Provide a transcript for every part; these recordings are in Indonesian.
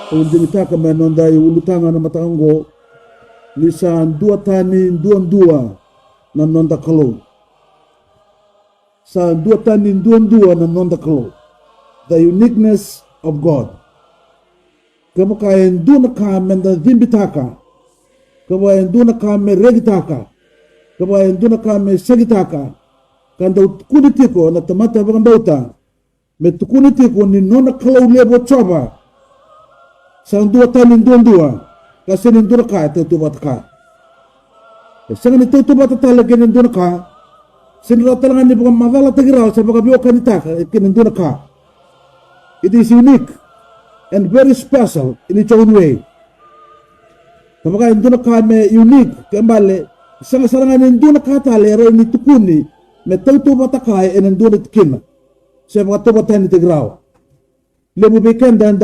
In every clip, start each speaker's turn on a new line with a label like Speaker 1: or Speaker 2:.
Speaker 1: Undinitaka menonda ulutanga na matango ni sa dua tani dua na nonda kalo. Sa dua tani dua na nonda kalo. The uniqueness of God. Kama kaya nduna ka menda dhimbitaka. Kama nduna ka me regitaka. Kama nduna ka me segitaka. Kanda ukunitiko na tamata bagambauta. Me tukunitiko ni nonda kalo lebo choba. Sa dua tani dua. Kasi ninduna ka ito tubat ka. Sa nito tubat talaga ninduna ka. Sinira talaga ni bukan madala tagiraw sa baka biyo kanitaka kininduna ka. It is unique and very special in its own way. Kapag ninduna ka may unique kembali isang sarangan ninduna ka talero ni tukuni may tubat ka ay ninduna tikina. Sa baka tubatan ni tagiraw. Lebo bikin dan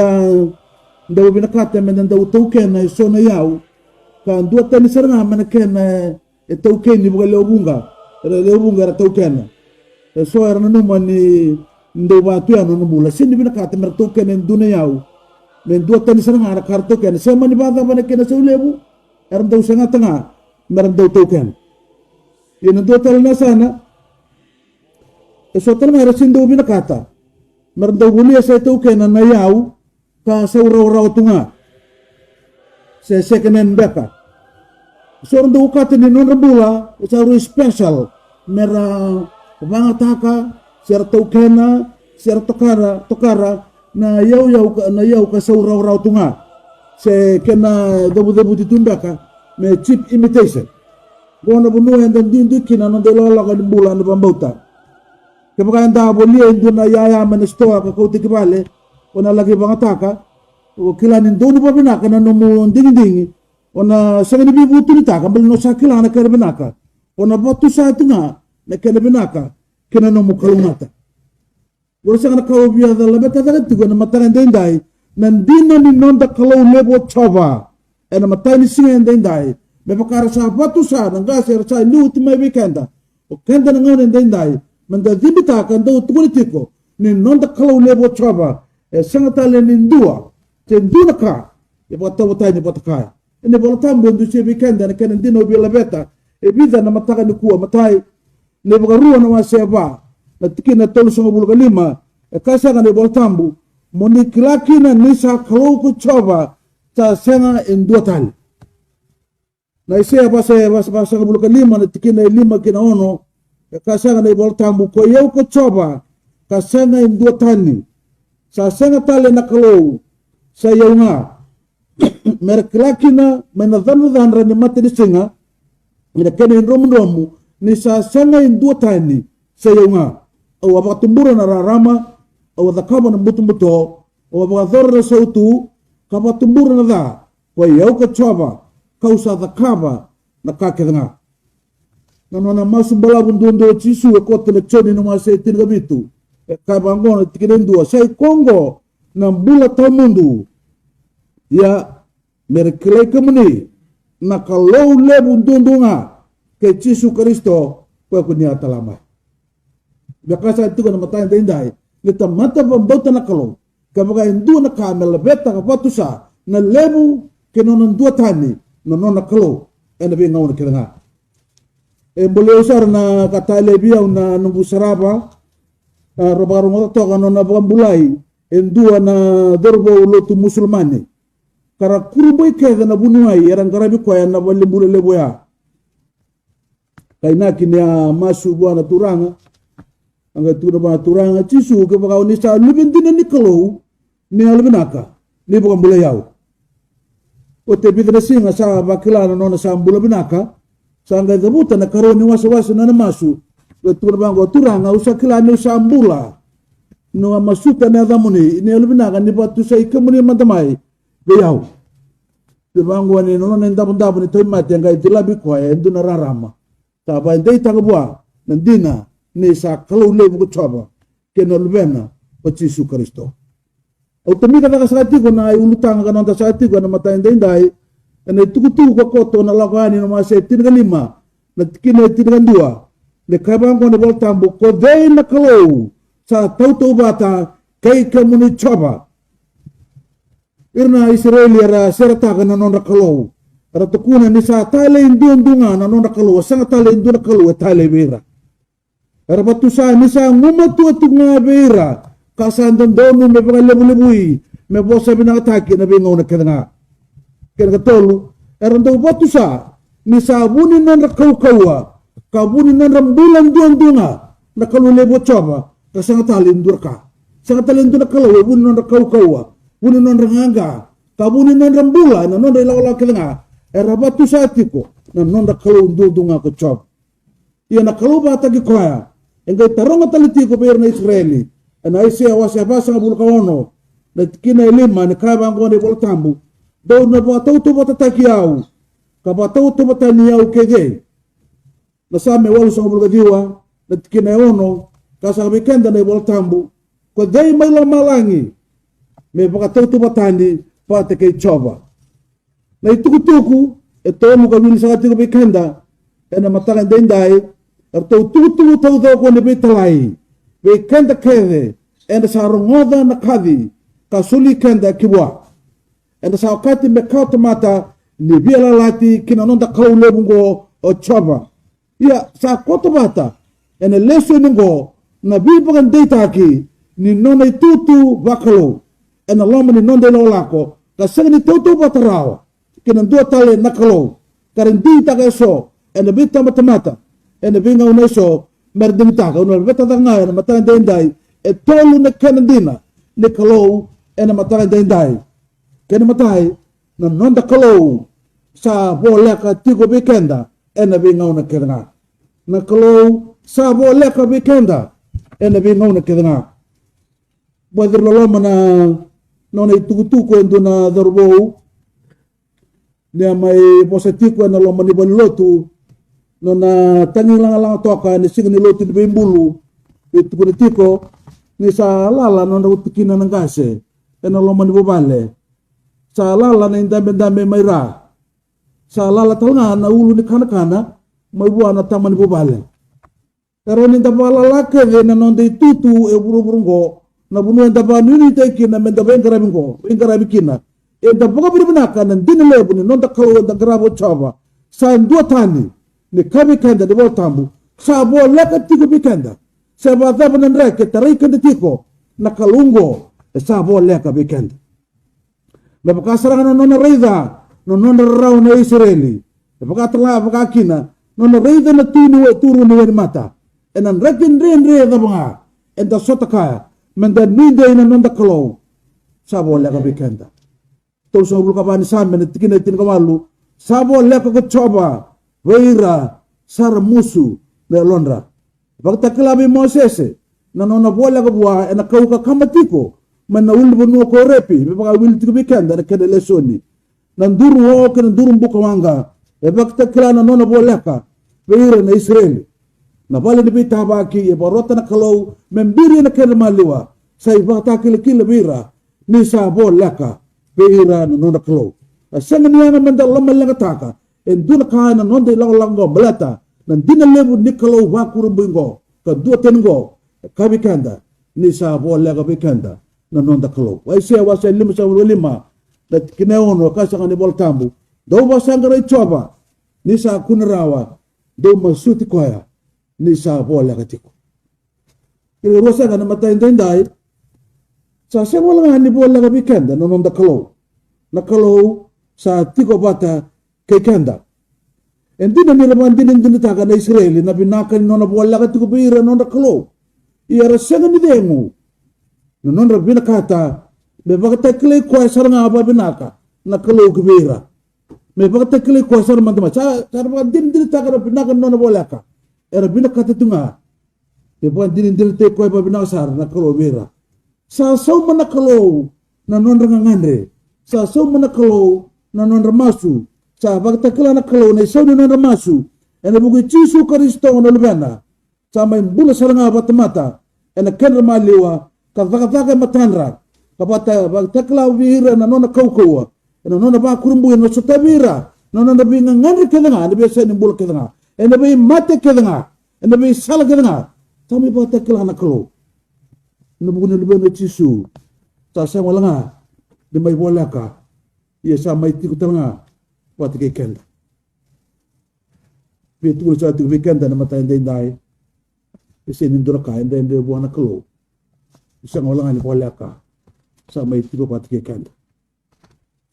Speaker 1: daw binakata men daw token na so na yaw kan dua tani saranga man ken token ni buga lobunga ra token so era no man ni ndo batu ya no mula sin binakata mer token en dunia yaw men dua tani saranga ra kar token so man bada man ken so lebu era daw sanga tanga mer daw token ina do tal na sana so tal mer sin daw binakata mer daw bulia sa token na yaw ka sa uraw tunga sa second hand beka so ndo ukata ni non rabula sa uro special mera bangataka ser tokena ser tokara na yaw ka sa uraw tunga se kena dabu titumbaka me cheap imitation gona bunu and dindu kina no delola ka bulan no bambauta kaya nda bolia induna yaya manestoa ka kauti kibale ona lagi bangataka o kilanin dono pa binaka na nomo ding ona sa ni bibutu ni taka bal no sa kilana ka binaka ona botu sa tinga na ka binaka kina nomo kalumata wala sa kana kawbiya da labeta da tigo na mataran dendai nandina ni nonda kalau lebo chova ena matani singa dendai me pakara sa botu sa nga sa sa luti mai weekenda o kenda na ngone dendai manda dibitaka ndo tukunitiko ni nonda kalau lebo chova sangatale nindua tenduna ka e bota ni bota ene bolta mbondu se weekend na kenen dino bila beta e biza na mataka ni kuwa matai ne bagarua na waseba na tikina tolu songo buluga lima e kasa ne boltambu moni kilaki na nisa kalau ku choba ta senga indua tali na ise basa buluga lima na tikina lima kina ono e kasa ne boltambu ko yeu ku choba ka senga indua tali sa senga tale na kalau sa yaunga merklakina menadhanu dhanra ni mate ni singa ina kene romu ni sa senga indua tani sa yaunga au abatumbura na rarama au dhakaba na mbuto au abadhora na sautu kabatumbura na dha kwa yau ka choba kausa dhakaba na kakedanga na masu balabun dondo chisu kote na choni na mase tingabitu kabangona tikidendua sai Kongo na bula tamundu ya merkele kemuni na kalau lebu dundunga ke Yesu Kristo kwa kunia talama bakasa itu kana mata ndai leta mata bambota na kalau kabaga ndu na kamela beta kapatusa na lebu kenonon dua tani na nona kalau ena be ngawna kiranga boleh usar na kata lebia na nungu saraba robaru mo to kano na bulai endua na dorbo lotu musulmani kara kuruboy keda na bunuai erang karabi ko ya na walimbule leboya kaina kinya masu bwana turanga anga turaba turanga cisu ke bagaw ni sa lubindina ni kalo ni albinaka ni bukan bule yaw o te bidra singa sa bakila no na sa bule binaka sa nga dabuta na karo ni wasa na masu turbango turanga usakila ni sambula no masuka na damuni ni albinaka ni batu sa ikamuni madamai beyaw turbango ni no na ndabu ni toy mate nga itilabi ko e nduna rarama ta ba ndai tangabwa nandina ni sa kalau lebu ko choba keno lubena o Yesu Kristo o tamika ka sakati ko na ulutang ka nang sakati ko na matay ndai ene tukutu ko koto na lagani no mase tingalima na kine tingandua le kabang ko na boltambo ko dei na kalau sa tau bata kay kamuni choba irna Israeli ara serata kana non rakalo ara tukuna ni sa tale indundunga na non rakalo sanga tale induna rakalo tale bera ara batusa ni sa ngumatu tunga bera kasandan donu me lebu-lebui me bosa binataki na bingaw na kena tolu ara ndo batusa ni sa buni non rakau-kawa kabuni non rambulan dundunga na kalulebo choba kasanga tale indurka sanga tale induna kalawa buni non rakau-kawa buni non ranganga kabuni non rambula na non ilaw kena era batusa tiko na non rakau dundunga ko choba iya na kaluba tagi koya engkau taronga taliti ko bayar na Israeli ana isi awasya basa nga bulkawono na kina ilima ni kaya bangko ni boltambu daw na batau to batatakiyaw kabatau to bataniyaw kege nasame walu sa bulkadiwa na kina ono kasang bikenda na boltambu ko day may lamalangi may bakatau to batani pati kay choba na itukutuku ito mo kawili sa katiko bikenda na matakan denday arto tutu tau ko ni betalai be kenda kede enda sa rongoda na kadi kasuli kenda kibwa enda sa kati me kauta mata ni biela lati kinanonda kaule bungo o choba ya sa kota mata ena leso ningo na bibagan data ki ni nona tutu bakalo ena loma ni nonde lolako kasang ni tutu batarawa kinandua tale nakalo karindi tagaso ena bita mata ena binga uneso merdimita ka unal beta tanga ena mata dendai e tolu na kanandina ne kalo ena mata dendai kena matai na nonda kalo sa boleka tigo bikenda ena binga una kedanga na kalo sa boleka bikenda ena binga una kedanga bodir loloma na nona itukutuko enduna darbo ne mai positiko na loma ni balotu nona tani lang toka ni signi lotu di bulu itu politiko ni sa lala nona utikina ng gase ena loma ni bobale sa lala na indame mayra sa lala talanga na ulo ni kana may buwan na tama ni bobale pero ni dabala lake na nonde tutu e buru-burungo na bunu enda ba nuni teki na menda ba ingarabi kina e da boga binaka na dinelebu ni nonda kawo da grabo chaba sa ndua tani ni kami kenda di boltambu sa bo leka tiko bikenda sa ba daba nan reke tarai kenda tiko na kalungo sa bo leka bikenda na bakasarangan nona reida nona rau na Israeli na bakatala bakakina nona reida na turu ni mata enan rekin re da mga enda sotaka menda ninde na nonda kalo sa bo leka bikenda tol so bulu kabani samen tikina tin kamalu sa bo leka ko choba Weira sar musu na Londra. Bakta kalabi Moses na nona bola ka buwa na kauka kamatiko man na ulbo no ko repi be baka wil tiko bikenda na kede lesoni. Nanduru ho ke nanduru mbuka wanga e bakta kala na nona bola ka Weira na Israel. Na bala ni bita baki e barota na kalau membiri na kede maliwa sai bakta kila Weira ni sa bola ka Weira na nona kalau. Asanga niya na manda lamang taka enduna kana nonde lango belata nan dina lebu nikalo wakuru bingo ka dua tengo kabikanda ni sa bola kabikanda na nonda kalo wai se wasa lima dat kineono kasa kan bol tambu do basangare choba ni sa kunrawa do masuti koya ni sa bola katiko ile rosa kana mata indai sa se bola ni bola kabikanda na nonda kalo na kalo sa tiko bata kekenda endina ni raman dinin taka na Israeli na binakan nona bola ka tiko bira nona kalo iara senga ni demu nona binakata me bakata kle ko saranga aba binaka na kalo kubira me bakata kle ko saranga mandama sa din taka na binakan nona bola ka era binakata tunga me bakata din te ko aba binaka sar na kalo bira sa so mana kalo na nona ngangandre sa so mana kalo na nona masu sa baktakala na kalo na isaw na namasu ena bugi Jisu Kristo na lubena sa may bula saranga batamata ena kenra maliwa kavaka matanra kapata baktakala wira na nona kaukawa ena nona ba kurumbu na sotabira nona na binga ngani kedanga na biasa ni bula kedanga ena bi mate kedanga ena bi sala kedanga tami baktakala na kalo nubuni lubena chisu sa sa walanga de mai bolaka ia sa mai tiku tanga pati ke kenda betul sa tu weekend na mata ndai isi nindura ka ndai buana klo isa walanga ni bolaka sa mai tiku pati ke kenda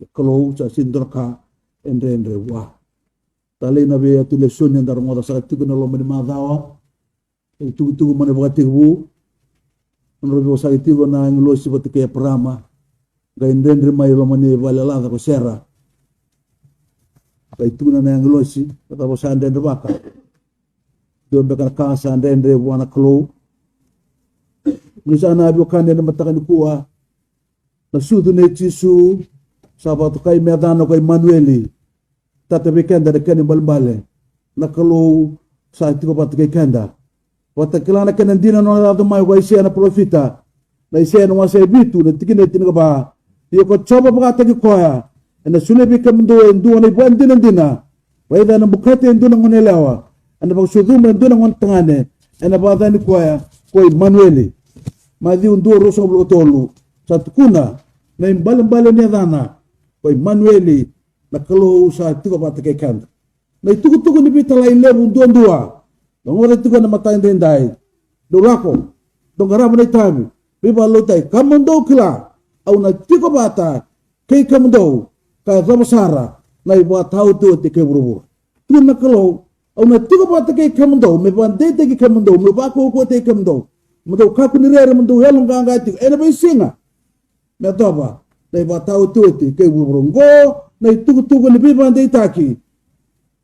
Speaker 1: klo sa sindura ka endre wa tale na be tu leson yang darong ora sa tiku na lo mani madawa tu mana bati bu menurut saya itu na ngulo si pati ke prama gaindendre mai lo mani balala ko sera kai tu na ngulo si kata bo sande baka do be kan ka sande buana klo misana bi kan ne matakan kuwa na sudu ne tisu sabat kai medano kai manueli tata be kan da kan balbale na klo sa tiko pati ke kanda wata kilana kan dina no da mai wa isia na profita na isia no wase bitu na tikine tinga ba yo ko choba ba ta ki koya na sule bi kam do ndu na ibu dina wa ida na bukate ndu na ngone lawa ana ba sudu men ndu na ngon tangane ana ba da ni koya ko manueli ma di ndu roso blo tolu satkuna na imbal ni dana ko manueli na kalo sa tiko ba ta ke kan na tuku ni bitala ile ndu ndua ngore tuku na mata ndai dorako dongara bane tabi biba lotai kamundo kila au na tiko bata ke kamundo ka zabasara na ibu tau tu te ke buru tu na kalo au na tiko bata ke kamundo me bande te ke kamundo me ba ko te kamundo mo do ka kunire mo helong ganga ti ena be singa na toba na ibu tau tu te ke buru ngo na tuku ni biba ndai taki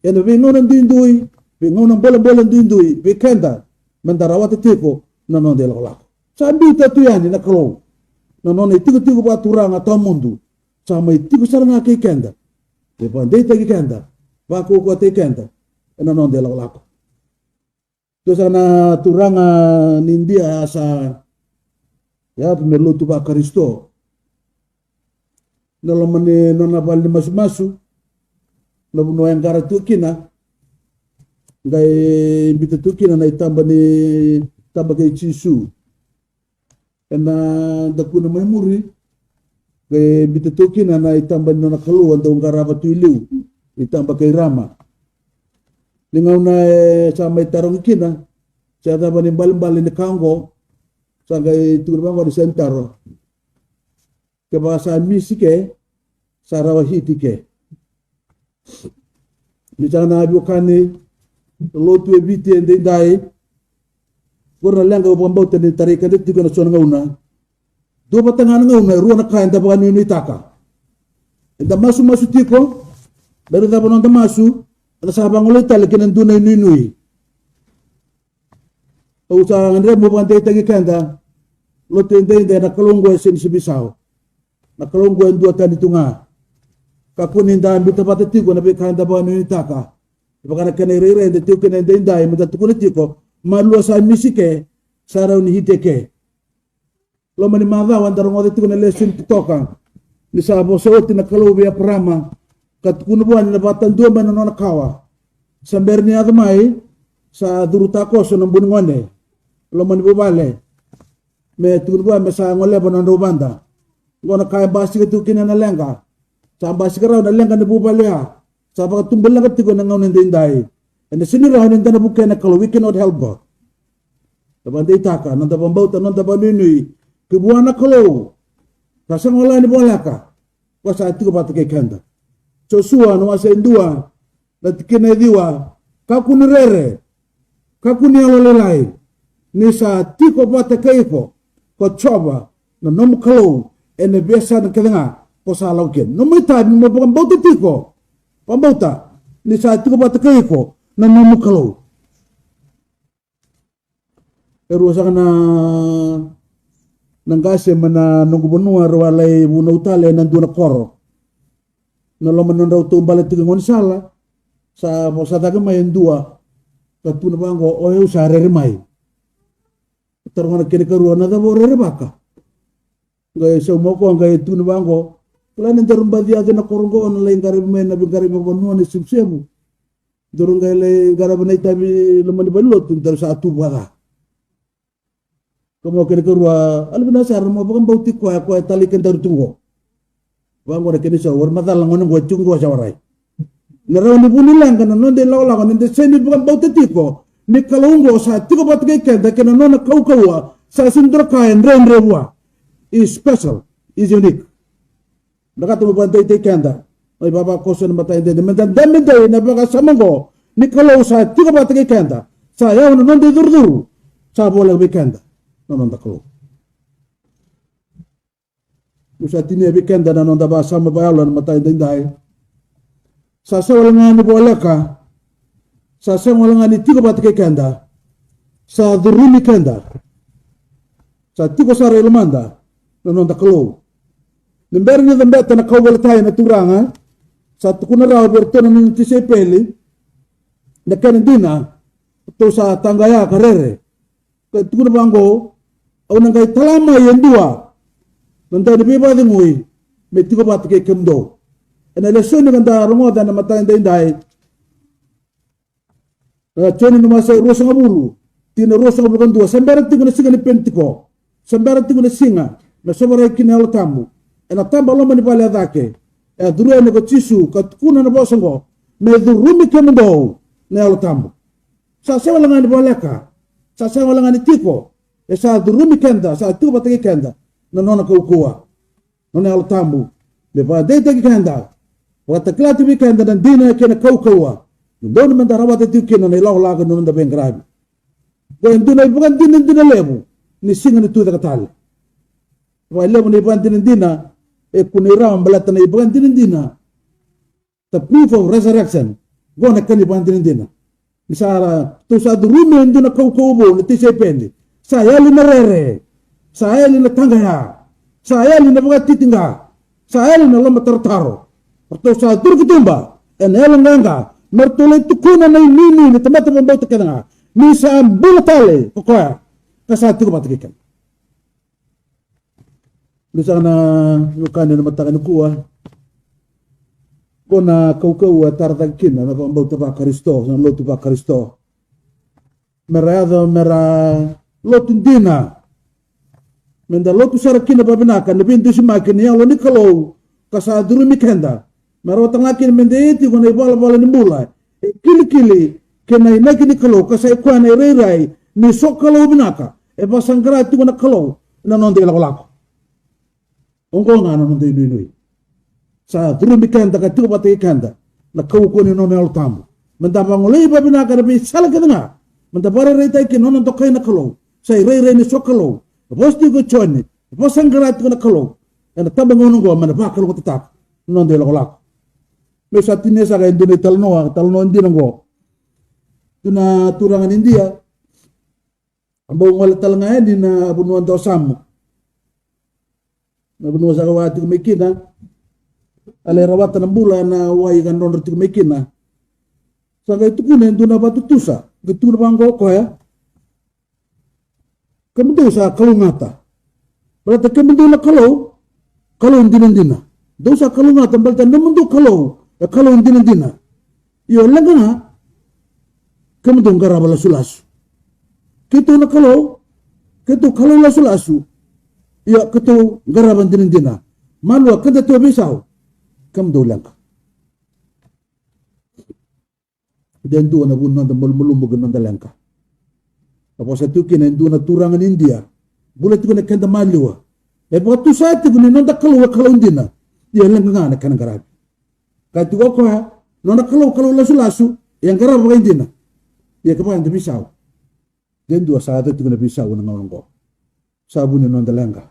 Speaker 1: ena be ngona ndindui be ngona bola ndindui be kenda mandarawat tiko na non de la sambi tatu yani na kalo na non tiku ba turanga ta mundu sama tiku saranga ke kenda be bande te kenda ba ko te kenda na non de la to sana turanga nindia asa ya pemelo tu ba Kristo na lomane nona bali masu na buno engara tu kina ngai bita tu kina na itamba ni tamba ke chisu ena da kuna memori ke bita tu kina na itamba ni na kalu anda ungara batu ilu itamba ke rama lingau na sama itarong kina sa tamba ni bal ni kango sa ngai tu bango di sentaro ke bahasa misike sarawahiti ke ni jana abu kani lotu ebiti ende dai gorna lenga bomba tene tarika de tigo na sona ngauna do batanga ngauna ruana kaenda bagani ni taka enda masu tiko beru da bonon masu ana sahaba ngolo tale kenen duna nui o sa ngre mo bande tagi kenda lotu ende na kalongo esen sibisao na kalongo endo tani tunga kapuni nda mbita patetigo na be kaenda bagani ni taka bakana kene rere de tiu kene dendai mata tukuna tiko malua sa misike sarau ni hiteke lo mani madha wandar ngode tukuna lesin toka ni sa bosoti na kalau be prama kat kunu buan na batan dua mana nona kawa samberni admai sa durutako so nambun ngone lo mani bobale me tukunu buan masa ngole bonon robanda ngona kaya basi tu kina na lenga sa basi karau na lenga ni bobale ha sabak tumbal lang katigo na ngaw nindai. And the sinirahan ninda na buke na kalo, we cannot help God. Tabanda itaka, nanda pambauta, nanda paninui, kibuan na kalo. Kasang wala ni bola ka. Wasa ati ko pati kay kanda. Joshua, nawasa indua, natikin na diwa, kakunirere, kakunialalilay, nisa ati ko pati kay ko, choba, na nomu kalo, ene biasa na kadanga, ko sa alawkin. Numita, mabambauta tiko, pambauta ni sa tiko ba takay ko na numukalo pero sa na nanggase mana nungubunua rawalay bunautale nandun na koro na laman nang raw tumbala tigangon sala sa posata may endua katuna bango oyo sa rerimay tarungan kinikaruan na dabo rerebaka gaya sa umoko gaya tuna bango wala nang darumba dia na koronggo na lain garib may nabi garib mabunuan ni sibsebu durung gaya lain garib na itabi laman balot tuntar sa atu baka Kamu kena kerua, alu benasar mo bukan bauti kuah tali kentar tunggu. Wang gua kena sawar matal ngon gua tunggu sawarai. Naraw ni bunilang kana non de law kan de sendi bukan bauti tiko. Ni kalunggo sa tiko bat kay kenda kana non kau sa sindra kain rewa. Is special, is unique. Nakat mo bantay tay kenda. Ay baba ko sa matay de mendan damay na baka samango. Ni kalau sa tiko bat kay kenda. Sa yaw non de durduru. Sa bola kenda. Non taklo. Usa tini kenda na non da ba sama bayalan matay de sa wala nga ni bolaka sa wala nga ni tigo bat kenda sa durumi kenda sa tigo sa relmanda non taklo lember ni dembeta na kawal tayo na turanga sa tukuna raw bertono ni tisepeli na kanindina to sa tanggaya karere tukuna bango au nang kay talama yendua nanda ni biba ngui me tigo bat kemdo. Ena lesson ni kanda rungoda na mata indai. Choni no masa rosa ngabulu. Tina rosa ngabulu kan dua. Sambaran tigo na singa ni pentiko. Sambaran tigo na singa. Na sobara kini alo tamu. Ena tamba loma ni pale adake. Duru ene ko chisu katkuna na bosango. Me durumi kemendo na alo tamu. Sa sewa langa ni boleka. Sa sewa langa ni tiko. Sa durumi kenda. Sa tigo batagi kenda. Na nona kaukua. Nona alo tamu. Me pa dete ki kenda. Wata klati weekend dan dina kena kau-kaua. Ndono menda rawat itu kena ni lau laga nunda bengrabi. Bukan dina bukan dina lebu. Ni singa ni tuda katali. Wai lebu ni bukan dina. Kuni rawam balata ni bukan dina. The proof of resurrection. Gona kani bukan dina. Misara tu sa durumi ndina kau-kau bo ni tise pendi. Saya li na rere. Saya li na tanggaya. Saya li na bukan titingga. Saya li na lama tertaro. Atau sa durkutumba en elanganga mertole tukuna na nini ni tamata mambau tekena ni sa bulatale pokoya kasati ko matikikan ni sana yukane na matakan kuwa kona kau tartakin na mambau taba Kristo sa lotu ba Kristo merado mera lotu dina menda lotu sarakina babinaka lebintu simakin ya lo ni kalau kasaduru mikenda Marotang akin mendeti kung bola ni mulai. Kili-kili kena inaki ni kalau kasay kuan rai ni sok kalau binaka. Pasang grati kung kalau na nonde lako. Ongko nga nonde nui. Sa durumi kenda katigo pati kenda na kau ni nonde altamu. Mendapang ulay ba binaka na bisala kita nga. Mendapare rai tay kin nonon tokay na kalau. Say rai ni sok kalau. Bosti ko choni. Pasang grati kung kalau. Ena tabang unong ko manabakal ko tatak. Nonde lako. Mesa tinesa kay Indonesia talno hindi nango. Tuna turangan India. Ambong wala talanga hindi na bunuan daw samu. Na bunuan sa kawati kumikina. Alay rawatan ng bula na way kan ron rati kumikina. Sa kay tukunin doon na batutusa. Gitu na bangko ko ya. Kamu sa kalungata. Berarti kamu na kalau hindi na. Doon sa kalungata berarti naman do kalau. Kalau dina yo lang nga kamu dong garabala sulas kito na kalau la sulasu yo kito garaban dina malwa kada to bisaw kamu do lang den do na bunna da mulumug na dalangka tapos atu kina do na turangan India bulat ko na kanda malwa patu sa ati ko na kalau dina yo lang nga na kanang garab Kati wako ha, nona kalau lasu yang garab bagain dina, dia kepain tu pisau. Den dua saat itu kena pisau nang orang ko. Sabu ni nonda lengka.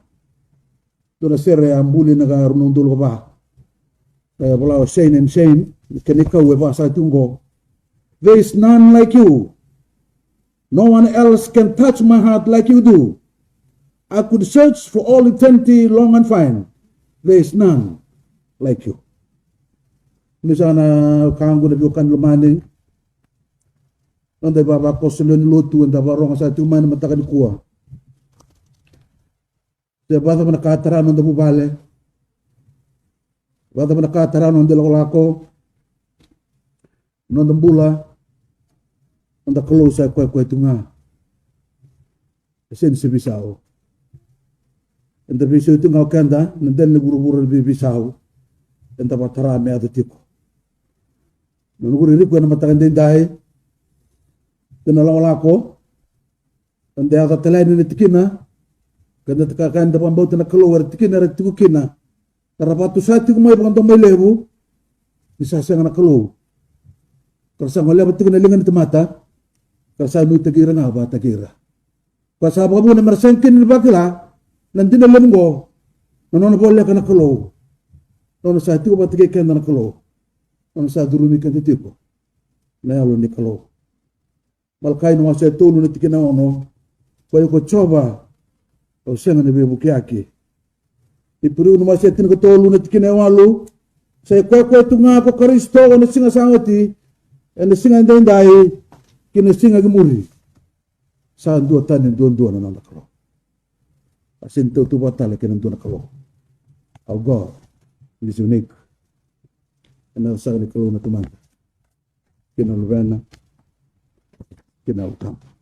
Speaker 1: Tu na sere ambuli naga runundul ko ba. Kaya pula Shane kenika we ba sa tunggo. There is none like you. No one else can touch my heart like you do. I could search for all eternity long and find. There is none like you. Ni sana kanggo na biukan lumaning. Nanda baba ko sulun lutu nda barong sa tuman matakan kuwa. Sa bata man nakatara nda bubale. Bata man nakatara nda lako. Nda bula. Nda close sa kwa tunga. Sen si bisao. Enta bisu itu ngau kanda, nandan ni buru-buru lebih bisao. Enta patara me atu tiko. Nunggu riri kuana matakan dindai. Kena lako. Enta ata telai ni tikina. Kanda tekakan depan bau tena keluar tikina re tiku kina. Karapatu sati kumai pangan tomai lebu. Bisa saya ngana keluar. Kerasa ngoleh betul kena lingan itu mata. Kerasa nu takira ngaba takira. Kerasa apa pun mersengkin ni bakila. Nanti na lemgo. Nono boleh kena keluar. Nono saya tiku batik kena keluar. Nono saya dulu ni kena tiku. Naya lu ni keluar. Malkai nu saya tu lu ni tikina ono. Kau ko coba. Kau sengan ni bebuki aki. Ipuru nu saya tin ko tolu ni tikina walu. Saya kau tu ngako Kristo ko na singa sangoti. Ene singa ndai kina singa gemuri. Sa dua tani dua na nakalo. Asin tu batala kina dua nakalo. Our God is unique. Ena sa ni kalau na tumanda. Kina lubena. Kina utama.